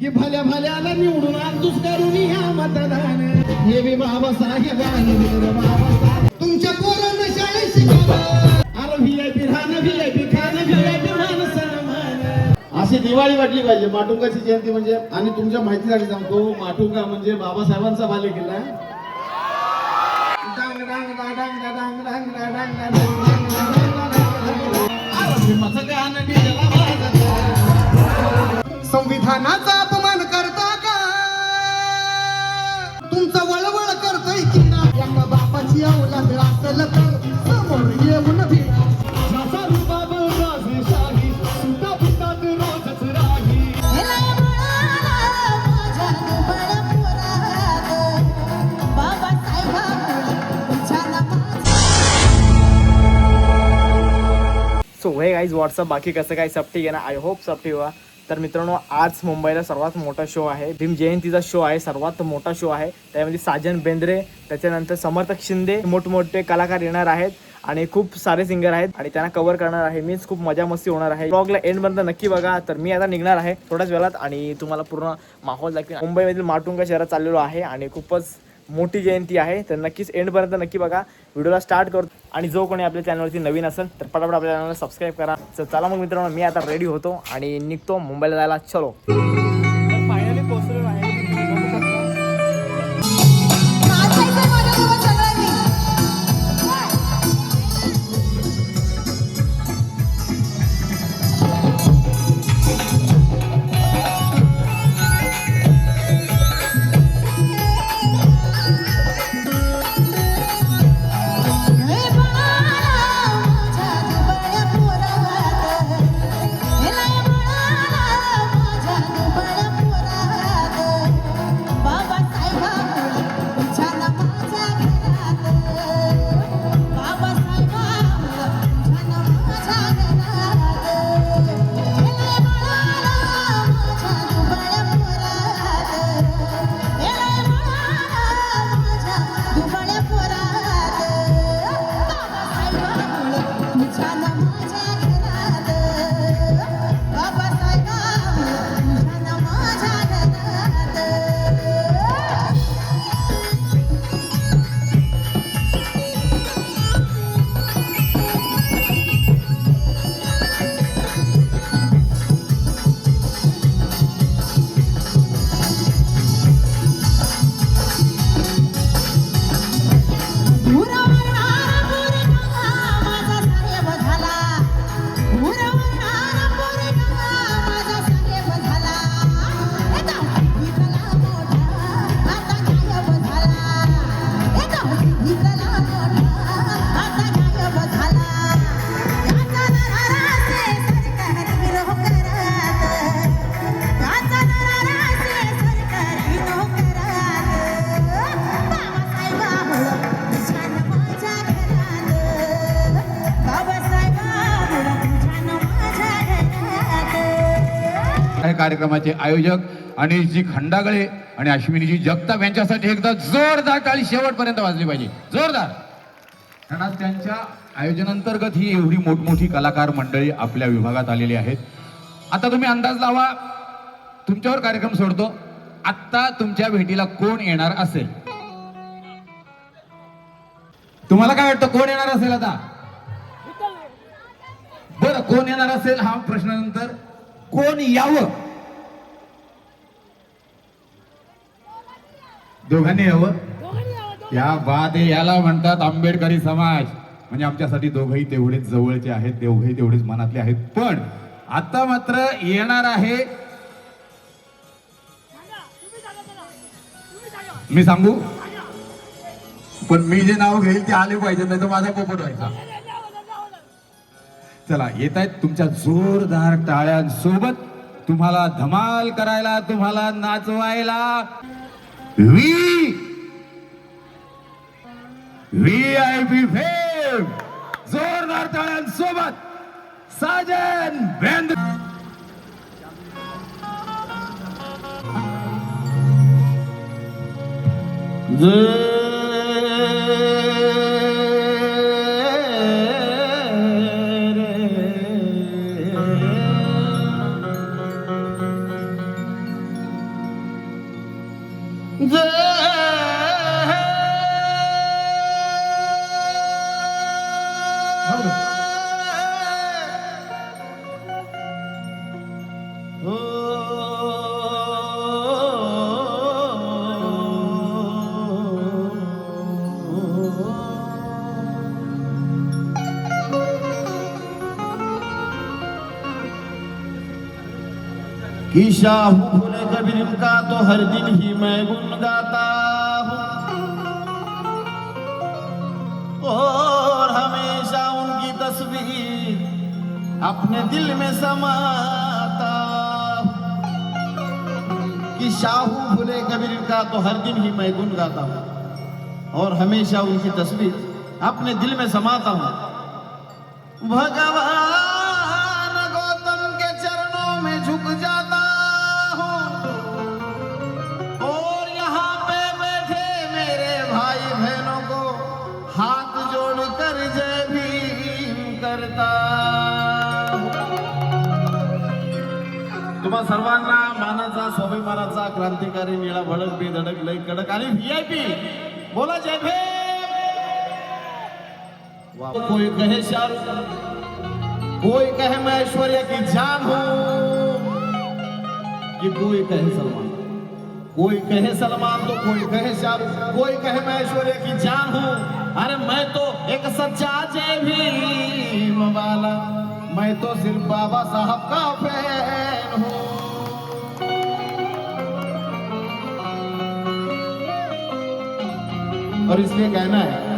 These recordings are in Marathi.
की भल्या भल्याला निवडून आणतोस करून या मतदान. हे बी बाबासाहेबांनी दिलं बाबासाहेब. तुमच्या पोरांना शाळेत शिकवलं. अरे VIP राहणं VIP खाणं VIP मान सन्मान. अशी दिवाळी वाटली पाहिजे माटुंगाची जयंती म्हणजे. आणि तुमच्या माहितीसाठी सांगतो माटुंगा म्हणजे बाबासाहेबांचा बालेकिल्ला आहे. डांग डांग डांग डांग डांग डांग डांग डांग संविधानाचा अपमान करता का तुमचा वळवळ करतोय की ना. एका बापाची औलाद असेल तर समोर येऊन भिडा. माझा रुबाब राजेशाही सुद्धा पितात रोजच राही. सो हे गाईज व्हॉट्सअप बाकी कसं काय सब ठीक आहे ना. आय होप सब ठीक व्हा. तर मित्रांनो आज मुंबईला सर्वात मोठा शो आहे. भीम जयंतीचा शो आहे. सर्वात मोठा शो आहे. त्यामध्ये साजन बेंद्रे त्याच्यानंतर समर्थक शिंदे मोठमोठे कलाकार येणार आहेत आणि खूप सारे सिंगर आहेत आणि त्यांना कव्हर करणार आहे. मीच खूप मजा मस्ती होणार आहे. ब्लॉगला एंडपर्यंत नक्की बघा. तर मी आता निघणार आहे थोड्याच वेळात आणि तुम्हाला पूर्ण माहोल दाखवेन. मुंबईमधील माटुंगा शहरात चाललेलो आहे आणि खूपच मोठी जयंती आहे. तर नक्कीच एंडपर्यंत नक्की बघा. व्हिडिओला स्टार्ट करतो आणि जो कोणी आपल्या चॅनलवरती नवीन असेल तर पटापट आपल्या चॅनलला सबस्क्राईब करा. तर चला मग मित्रांनो मी आता रेडी होतो आणि निघतो मुंबईला जायला. चलो फायनली पोहोचलेलो आहे. कार्यक्रमाचे आयोजक अनिलजी खंडागळे आणि अश्विनीजी जगताप यांच्यासाठी एकदा जोरदार टाळी शेवटपर्यंत वाजली पाहिजे. जोरदार. कारण आज त्यांच्या आयोजनांतर्गत ही एवढी मोठमोठी कलाकार मंडळी आपल्या विभागात आलेली आहेत. आता तुम्ही अंदाज लावा. तुमच्यावर कार्यक्रम सोडतो. आता तुमच्या भेटीला कोण येणार असेल? तुम्हाला काय वाटतं कोण येणार असेल? आता बरं कोण येणार असेल हा प्रश्नानंतर कोण यावं? दोघांनी यावं. या बात आहे. याला म्हणतात आंबेडकरी समाज. म्हणजे आमच्यासाठी दोघंही तेवढेच जवळचे आहेत. दोघंही तेवढेच मनातले आहेत. पण आता मात्र येणार आहे. मी सांगू पण मी जे नाव घेईल ते आले पाहिजे नाही तर माझा पोपट व्हायचा. चला येत आहेत तुमच्या जोरदार टाळ्यांसोबत तुम्हाला धमाल करायला तुम्हाला नाचवायला VIP फेम जोरदार टाळ्यांसोबत साजन बेंद्रे. कि शाहू भोले कबीर का तो हर दिन ही मैं गुन गाता हूँ और हमेशा उनकी तस्वीर अपने दिल में समाता हूँ। कि शाहू भोले कबीर का तो हर दिन ही मैं गुन गाता हूँ और हमेशा उनकी तस्वीर अपने दिल में समाता हूँ। भगवान गौतम के चरणों में झुक जाता हूँ और यहाँ पे बैठे मेरे भाई बहनों को हाथ जोड़कर जय भीम करता हूँ। तुम्हा सर्वांना मानाचा स्वाभिमानाचा क्रांतिकारी निळा भडक बेधडक लय कडक आणि VIP बोला जय भीम। कोई कहे शाहरुख, कोई कहे मैं ऐश्वर्या की जान हूं, कि कोई कहे सलमान, कोई कहे सलमान तो कोई कहे शाहरुख, कोई कहे मैं ऐश्वर्या की जान हूं। अरे मैं तो एक सच्चा जय भीम वाला, मैं तो सिर्फ बाबा साहब का फैन हूं। और इसलिए कहना है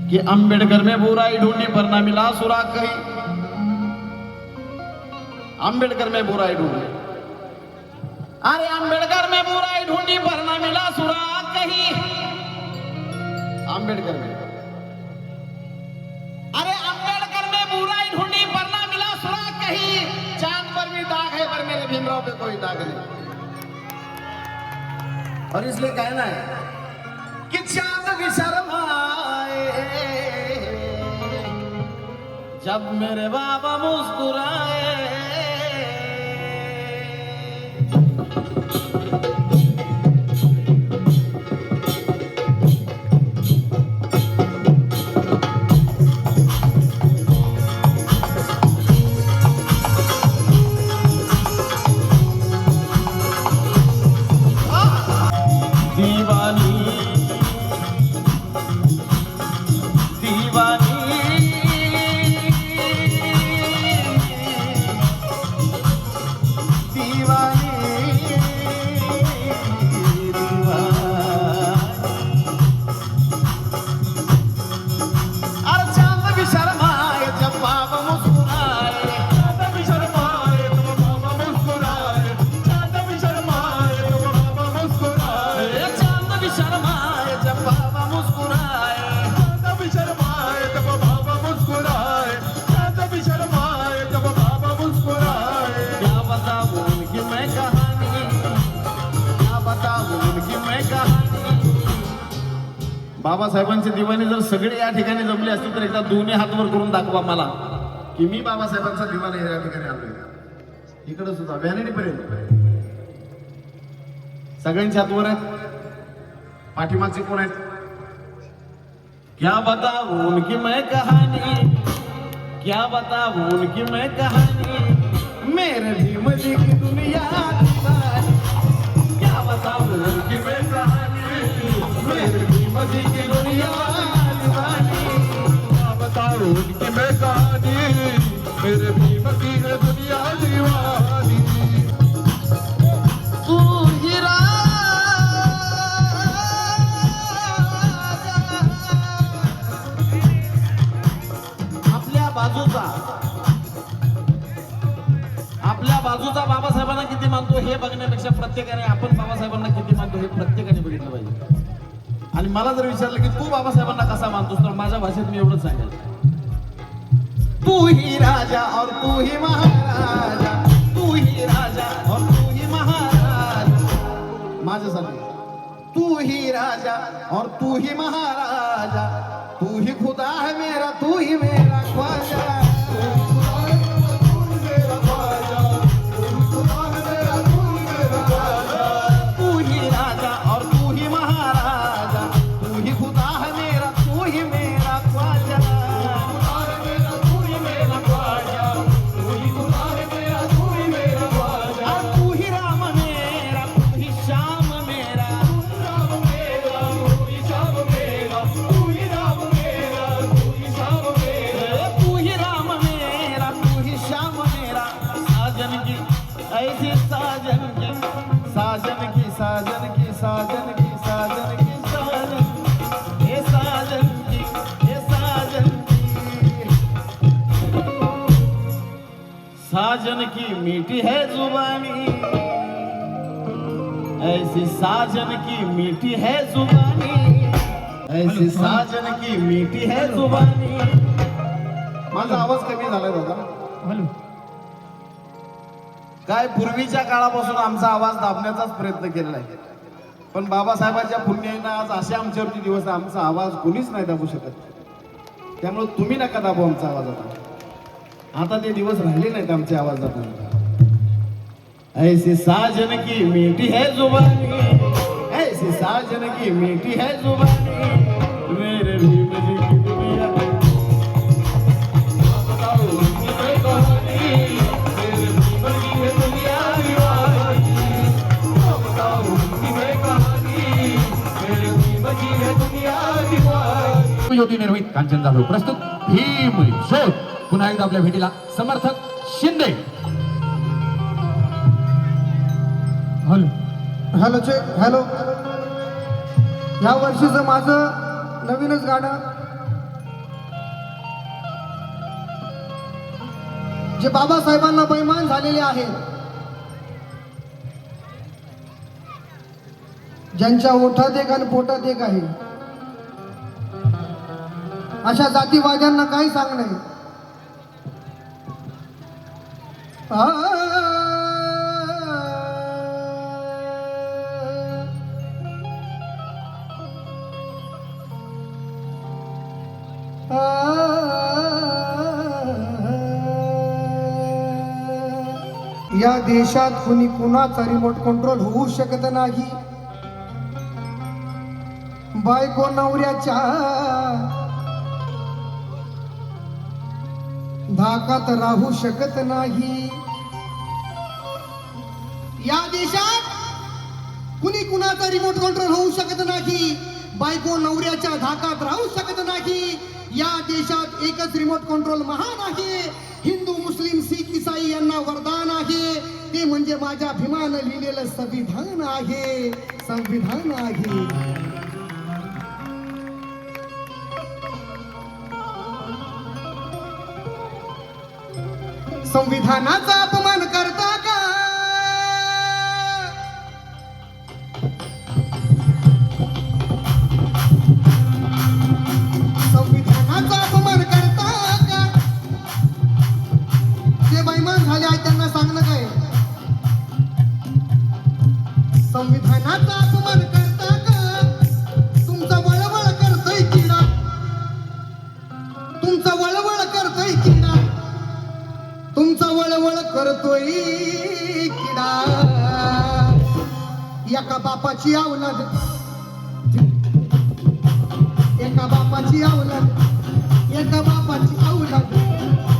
कि अंबेडकर में बुराई ढूंढी पर ना मिला सुराग कहीं। अंबेडकर में बुराई ढूंढी, अरे अंबेडकर में बुराई ढूंढी पर ना मिला सुराग कहीं। अंबेडकर में, अरे अंबेडकर में बुराई ढूंढी पर ना मिला सुराग कहीं। चांद पर भी दाग है पर मेरे भीमराव पे कोई दाग नहीं। और इसलिए कहना है कि चांद भी शर्माए जब मेरे बाबा मुस्कुराए। दीवानी दीवानी बाबासाहेबांची दिवाणी जर सगळे या ठिकाणी जमले असतील तर एकदा दोन्ही हात वर करून दाखवा मला की मी बाबासाहेबांचा दिवाणी या ठिकाणी आलोय। इकडे सुद्धा व्हॅनिटी पर्यंत सगळ्यांच्या हात वर आहेत। पाठीमागचे कोण आहेत? क्या बताऊं उनकी मैं कहानी, क्या बताऊं उनकी मैं कहानी, मेरे भीम जी की दुनिया दीवानी। क्या बताऊं उनकी मैं कहानी, मेरे भीम जी की दुनिया दीवानी। क्या बताऊं उनकी मैं कहानी, मेरे भीम की है दुनिया दीवानी। तू ही आपल्या बाजूचा बाबासाहेबांना किती मानतो हे बघण्यापेक्षा प्रत्येकाने आपण बाबासाहेबांना किती मानतो हे प्रत्येकाने बघितलं पाहिजे। आणि मला जर विचारलं की तू बाबासाहेबांना कसा मानतोस तर माझ्या भाषेत मी एवढंच सांगेल, तू ही राजा और तू ही महाराजा, तू ही राजा और तू ही महाराजा। माझ्यासाठी तू ही राजा और तू ही महाराजा, तू ही खुदा है मेरा, तू ही मेरा ख्वाजा। तू ही खुदा है मेरा, तू ही मेरा ख्वाजा, तू ही खुदा है मेरा, तू ही मेरा साजन की ऐसी साजन की साजन की साजन की साजन की साजन की साजन ये साजन की ये साजन की साजन की मीठी है जुबानी ऐसी साजन की मीठी है जुबानी ऐसी साजन की मीठी है जुबानी माझा आवाज कमी झालाय दादा काय पूर्वीच्या काळापासून आमचा आवाज दाबण्याचाच प्रयत्न केलेला आहे पण बाबासाहेबांच्या पुण्याईनं आज असे आमच्यावरती दिवस आहे, आमचा आवाज कोणीच नाही दाबू शकत त्यामुळे तुम्ही नका दाबू आमचा आवाज आता ते दिवस राहिले नाहीत आमच्या आवाजात ऐसी साजन की मीठी है जुबानी ऐसी साजन की मीठी है जुबानी मेरे भीम जी की दुनिया बताओ उनकी मैं कहानी मेरे भीम जी की दुनिया दीवानी बताओ उनकी मैं कहानी मेरे भीम जी की दुनिया दीवानी ज्योती निर्मित कांचन जाधव प्रस्तुत भीम शोध पुन्हा एकदा आपल्या भेटीला समर्थक शिंदे. हॅलो चेक हॅलो या वर्षीचं माझं नवीनच गाणं जे बाबासाहेबांना बैमान झालेले आहे ज्यांच्या ओठात एक आणि पोटात एक आहे अशा जातीवाद्यांना काही सांगणे या देशात कुणी कुणाचा रिमोट कंट्रोल होऊ शकत नाही बायको नवऱ्याच्या धाकात राहू शकत नाही या देशात कुणी कुणाचा रिमोट कंट्रोल होऊ शकत नाही बायको नवऱ्याच्या धाकात राहू शकत नाही या देशात एकच रिमोट कंट्रोल महान आहे हिंदू मुस्लिम सिख ईसाई यांना वरदान आहे ते म्हणजे माझ्या भीमानं लिहिलेलं संविधान आहे संविधान आहे संविधानाचा अपमान करता का संविधानाचा अपमान करता का जे बैमान झाले आहेत त्यांना सांगणं काय संविधानाचा अपमान करता का तुमचा वळवळ करतोय किडा तुमचा वळवळ करतोय किडा तुमचा वळवळ करतोय किडा एका बापाची औलाद एका बापाची औलाद एका बापाची औलाद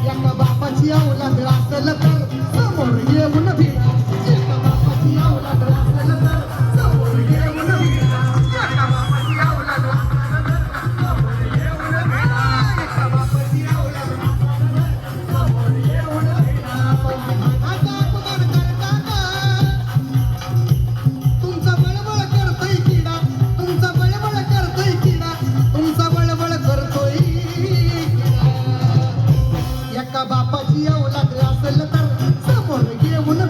एका बापाची औलाद असेल तर समोर येऊन भिडा एका बापाची औलाद असेल तर समोर येऊन भिडा एका बापाची औलाद असेल तर समोर येऊन भिडा एका बापाची औलाद समोर येऊन भिडा संविधानाचा अपमान करता का तुमचा बळबळ करतोय किडा तुमचा बळबळ करतोय किडा तुमचा बळबळ करतोय किडा एका बापाची औलाद असेल तर समोर घेऊन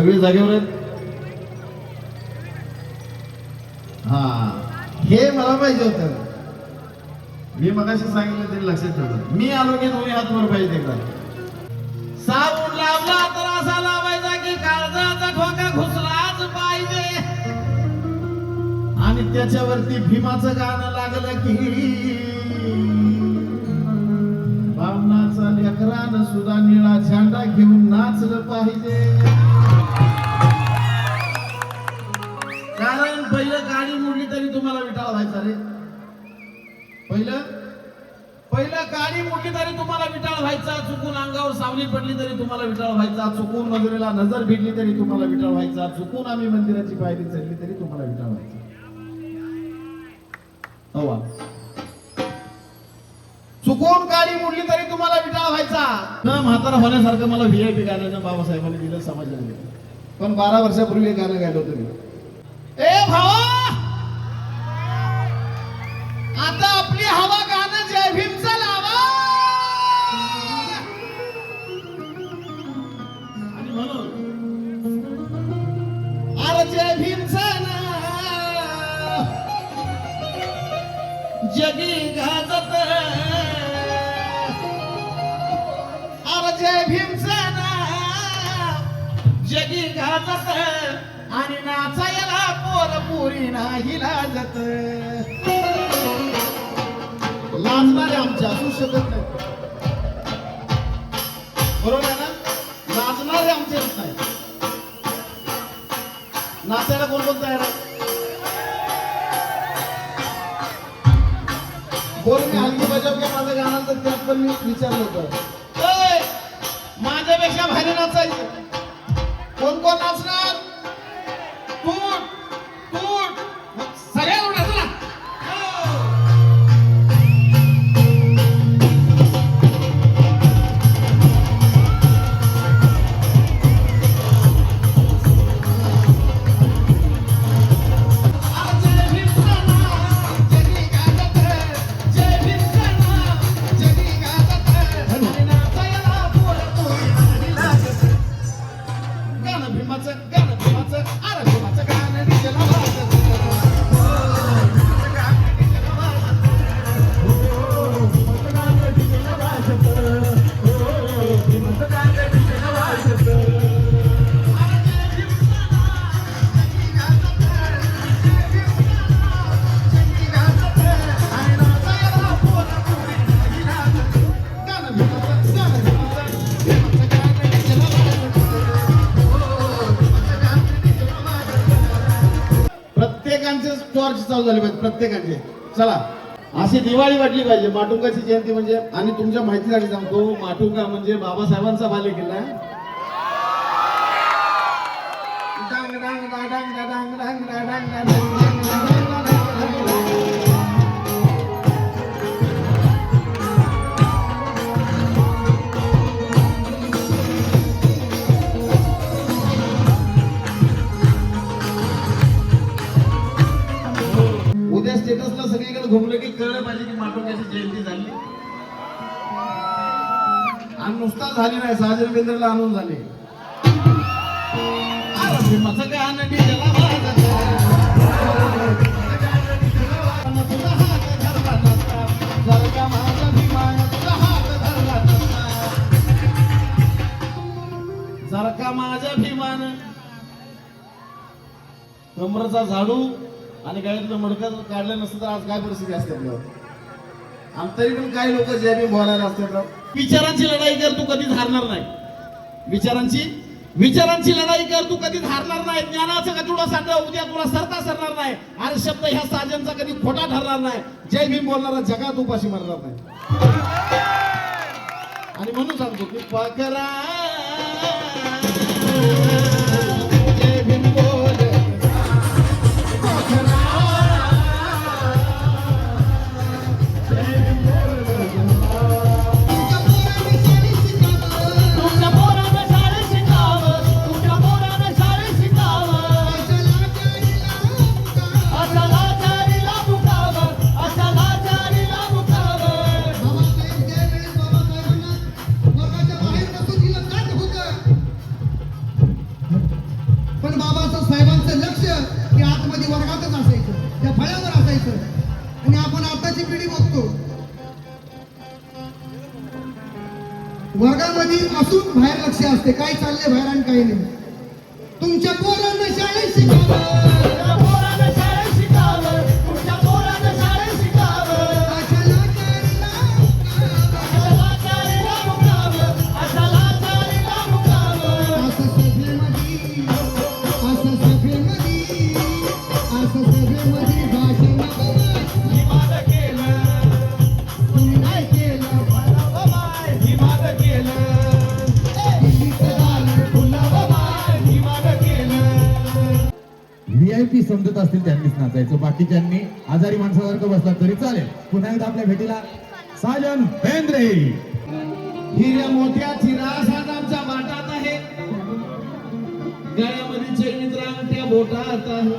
सगळे जागेवर आहेत. हा हे मला पाहिजे होतं. मी मगाशी सांगितलं तरी लक्षात ठेवलं. मी आलो की दोन्ही हात वर पाहिजे एकदा. साबून लावला तर असा लावायचा की काळजाचा ठोका घुसलाच पाहिजे. आणि त्याच्यावरती भीमाचं गाणं लागलं की बामणाचा लेकरानं सुद्धा निळा झेंडा घेऊन नाचलं पाहिजे. कारण पहिलं गाडी मोडली तरी तुम्हाला विटाळ व्हायचा रे. पहिलं गाडी मोडली तरी तुम्हाला विटाळ व्हायचा. चुकून अंगावर सावली पडली तरी तुम्हाला विटाळ व्हायचा. चुकून नजरेला नजर भिडली तरी तुम्हाला विटाळ व्हायचा. चुकून आम्ही मंदिराची पायरी चढली तरी तुम्हाला विटाळ व्हायचा. हवा चुकून गाडी मोडली तरी तुम्हाला विटाळ व्हायचा. न म्हातारा होण्यासारखं मला व्हीआयपी गाण्यानं बाबासाहेबांनी दिलं समाजाने. पण 12 वर्षापूर्वी एक गाणं गायलं होतं मी. ए भावा आता आपली हवा गाणं जय भीमचं लावा. आणि म्हणून अरे जय भीमचं नाव जगी गाजत. अरे जय भीमचं नाव जगी गाजत. आणि नाचायला पोर पुरी नाही लाजत. लाजणारे आमच्या असू शकत नाही. बरोबर आहे ना. लाजणारे आमचे होत नाही. नाचायला कोण कोण तयार आहे. बोल मी हलकी बजाव घ्या माझं गाणं. तर त्यात पण मी विचारलं होतं माझ्यापेक्षा भारी नाचायचं. कोण कोण नाचणार. तूट तूट सगळ्या उड्या चला. टॉर्च चालू झाली पाहिजे प्रत्येकाचे. चला अशी दिवाळी वाटली पाहिजे. माटुंगाची जयंती म्हणजे. आणि तुमच्या माहितीसाठी सांगतो माटुंगा म्हणजे बाबासाहेबांचा बालेकिल्ला आहे. डांग डांग डांग डांग डांग डांग डांग डांग डांग. उद्या स्टेटसला सगळीकडे घुमलं की कळलं पाहिजे की माटुंग्याची जयंती झाली. आणि नुसता झाली नाही. साजन बेंद्रेला आणून झाली. भीमाचं गाणं डीजेला वाजत. तुझा हात धरला नसता जर का माझा भीमान. तुझा हात धरला नसता जर का माझ्या भीमान. कमरचा झाडू आणि गाडीतलं मडकं काढलं नसतं तर आज काय परिस्थिती असते आपल्यावर. आणि तरी पण काही लोक जे बी बोलायला असतात. विचारांची लढाई कर तू कधीच हारणार नाही. विचारांची लढाई कर तू कधीच हारणार नाही. ज्ञानाचं कचुडा सांग उद्या तुला सरता सरणार नाही. आणि शब्द ह्या साजनचा कधी खोटा ठरणार नाही. जय भीम बोलणारा जगात उपाशी मरणार नाही. आणि म्हणून सांगतो की पाकरा जय भीम बोल. त्या फळ्यावर असायचं. आणि आपण आताची पिढी बघतो वर्गामध्ये असून बाहेर लक्ष असते, काय चाललंय बाहेर आणि काही नाही. तुमच्या पोरांना शाळेत शिकावं, अशाला चालीला मुकावं. असं सभेमध्ये भाषण तुम्ही नाही केलं. VIP समजत असतील त्यांनीच नाचायचं, बाकीच्यांनी आजारी माणसासारखं बसला तरी चालेल. पुन्हा एकदा आपल्या भेटीला साजन बेंद्रे. हिऱ्या मोत्याची रास आज आमच्या वाटात आहे, गळ्यामध्ये चैनीत रांगत्या बोटात आहे.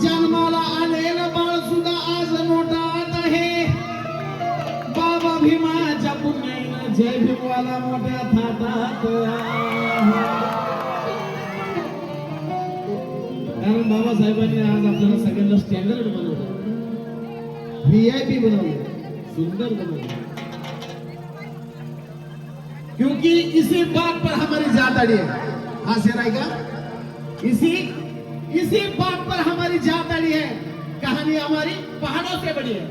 जन्माला आलेलं बाळ सुद्धा आज नोटात आहे. बाबा भीमाच्या पुण्याईनं जय भीमवाला मोठ्या थाटात आहे. कारण बाबासाहेबांनी आज आपल्याला सगळ्यांना स्टँडर्ड बनवलं, VIP बनवलं, सुंदर बनवलं. क्योंकि इसी बात पर हमारी जात अड़ी है. हाँ शेर आएगा. इसी बात पर हमारी जात अड़ी है. कहानी हमारी पहाड़ों से बड़ी है.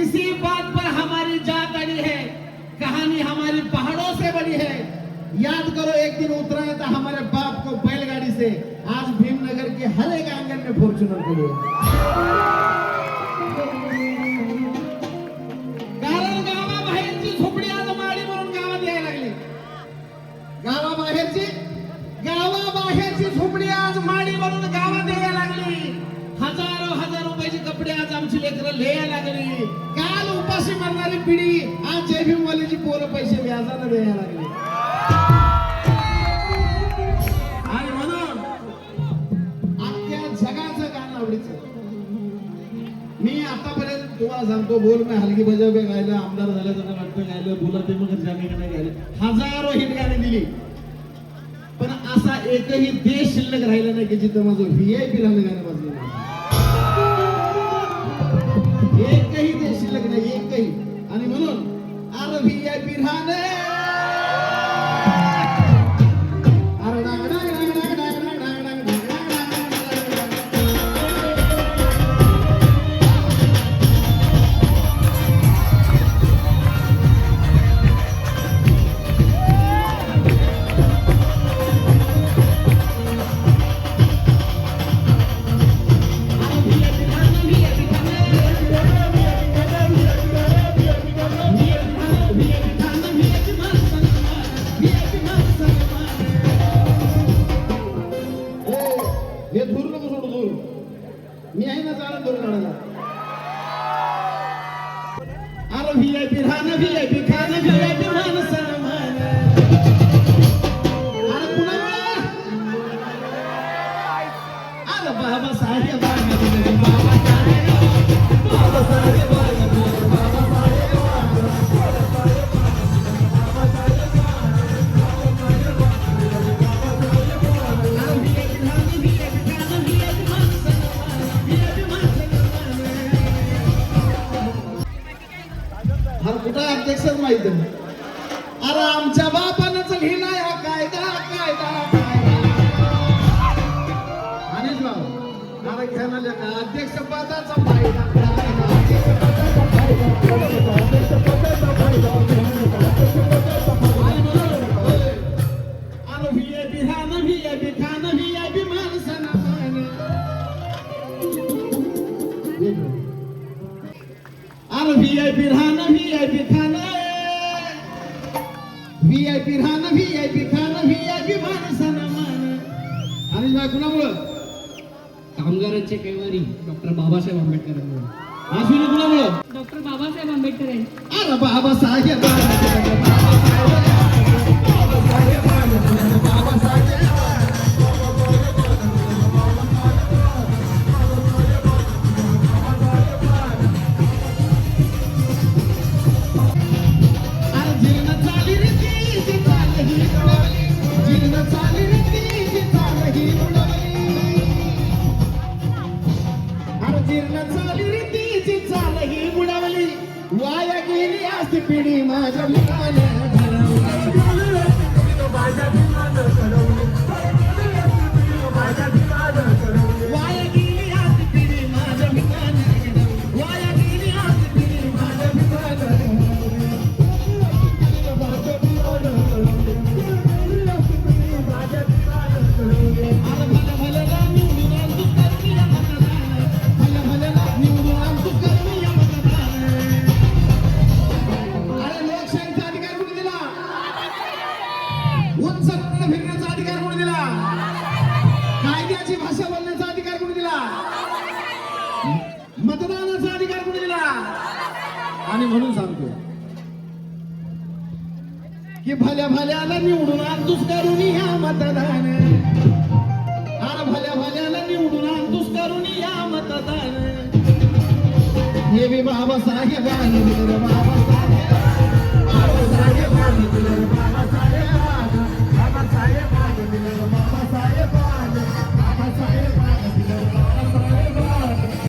इसी बात पर हमारी जात अड़ी है. कहानी हमारी पहाड़ों से बड़ी है. याद करो एक दिन उतरा था हमारे बाप को बैलगाड़ी से. आज भीमनगर के हर एक आंगन में फॉर्च्यूनर खड़ी है. कारण गावाबाहेरची झोपडी आज माडी म्हणून गावात यायला लागली. गावाबाहेरची झोपडी आज माडी म्हणून गावात यायला लागली. हजार रुपयाचे कपडे आज आमची लेकरं लिहायला लागली. काल उपाशी मरणारी पिढी आज जय भीमवालीची पोरं पैसे व्याजानं द्यायला लागली. आणि म्हणून अख्ख्या जगाचं गाणं आवडीचं. मी आतापर्यंत तुम्हाला सांगतो, बोल मी हलगी बजावे गायलं, आमदार झाल्याचं वाटतं गायलं, बोला ते मग जाणे का नाही गायलं, हजारो हिट गाणी दिली. पण असा एकही देश शिल्लक राहिला नाही की जिथं माझं VIP राहिलं गाणं वाजलं नाही. एकही देश शिल्लक नाही, एकही. आणि म्हणून अरे VIP राहणे. अरे डाग डाग डाग डाग डाग डाग डाग डाग डाग हे धूर नको सोडू, धूर. मी आहे ना चालत धूर काढायला. अरे VIP राहणं, VIP खाणं, VIP मान सन्मान. अरे कुणामुळे? अरे बाबासाहेब कुठं अध्यक्षच माहित नाही. अरे आमच्या बापानच लिहिलाय हा कायदा कायदा कायदा. अनिल भाऊ अरे घ्यायला का अध्यक्ष पदाचा फायदा अरे VIP राहणं, VIP खाणं, VIP माणसानं मान. अरे VIP राहणं, VIP खाणं, VIP राहणं, VIP खाणं, VIP माणसानं मान. आणि बा कुणामुळं? कामगारांचे कैवारी डॉक्टर बाबासाहेब आंबेडकरांमुळे. अश्विनी कुणामुळं? डॉक्टर बाबासाहेब आंबेडकर यांनी. अरे बाबासाहेब मतदानाचा अधिकार कोणी दिला आणि म्हणून सांगतो की भल्या भल्याला निवडून आणतोस करून या मतदान अरे भल्या भल्याला निवडून आणतोस करून या मतदान हे बाबासाहेबांनी दिलं रे बाबासाहेब